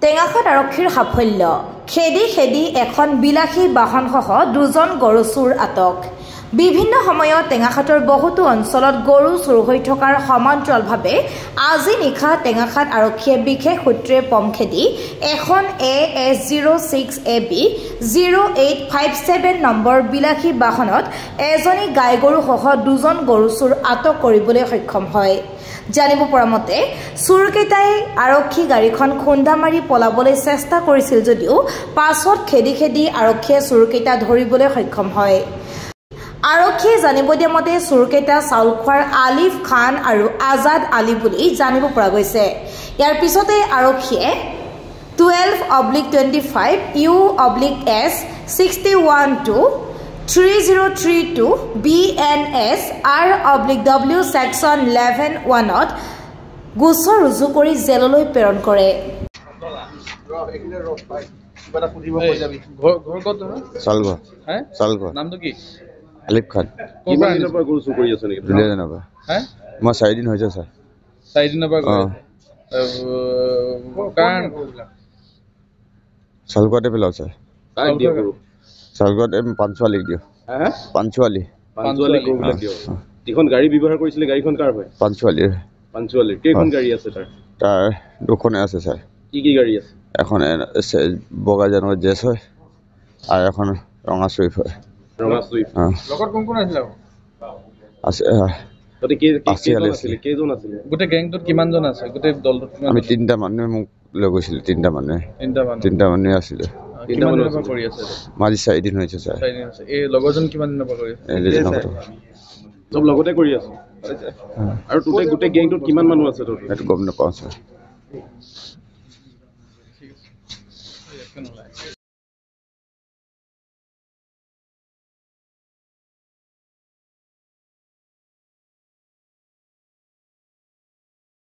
টেঙাখাত আৰক্ষীৰ সাফল্য খেদি খেদি এখন বিলাসী বাহনসহ দুজন গৰু চোৰ আটক বিভিন্ন সময়ত টেঙাখাতৰ বহুতো অঞ্চলত গৰু চোৰ হৈ থকাৰ সমান্তৰালভাৱে আজি নিশা টেঙাখাত আৰক্ষীয়ে বিশেষ সূত্ৰে পম খেদি এখন AS06AB 0857 নম্বৰ বিলাসী বাহনত এজনী গাই গৰুসহ দুজন গৰু চোৰ আটক কৰিবলৈ সক্ষম হয়। জানিব পৰা মতে চোৰকেইটাই আৰক্ষী গাড়ীখন খুন্দা মাৰি পলাবলৈ চেষ্টা কৰিছিল যদিও পাছত খেদি খেদি আৰক্ষীয়ে চোৰকেইটা ধৰিবলৈ সক্ষম হয়। আৰক্ষীয়ে জানিব দিয়া মতে চোৰকেইটা চাউলখোৱাৰ আলিফ খান আৰু আজাদ আলী বুলি জানিব পৰা গৈছে। ইয়াৰ পিছতে আৰক্ষীয়ে 12/25 U/S 61 3032 BNS R/W Section 11(1)ত গোচৰ ৰুজু কৰি জেললৈ প্ৰেৰণ কৰে। নামটো কি? আলিফ খান। কিমান দিনৰ পৰা গৰু চুৰ কৰি আছে নেকি? দুদিনৰ পৰা। মই 4 দিন হৈছে ছাৰ। 4 দিনৰ পৰা কাৰণ চালগতে পেলাও ছাৰ। কাক দিয়ে গৰু? চালগত পাঞ্চোৱালিক দিওঁ। পাঞ্চোৱালি গৰুবিলাক দিওঁ। যিখন গাড়ী ব্যৱহাৰ কৰিছিলে গাড়ীখন কাৰ হয়? পাঞ্চোৱালিৰ। কেইখন গাড়ী আছে তাৰ দুখনে আছে ছাৰ। কি গাড়ী আছে? এখন বগা জানৰ জেছ হয় আৰু এখন ৰঙা চুইফ হয়। ৰঙা চুইফ। লগত কোন আছিল? আছে কেইজন আছিল? গোটেই গেংটোত কিমানজন আছে? গোটেই দলটোত আমি 3টা মানুহে মোক লৈ গৈছিলোঁ। 3টা মানুহে আছিলে। কিমান দিনৰ পৰা কৰি আছে? আজি 4 দিন হৈছে ছাৰ। 4 দিন আছে। এই লগৰজন কিমান দিনৰ পৰা কৰি আছে? চব লগতে কৰি আছে। আৰু গোটেই গেংটোত কিমান মানুহ আছে তোৰ? সেইটো গম নাপাওঁ ছাৰ।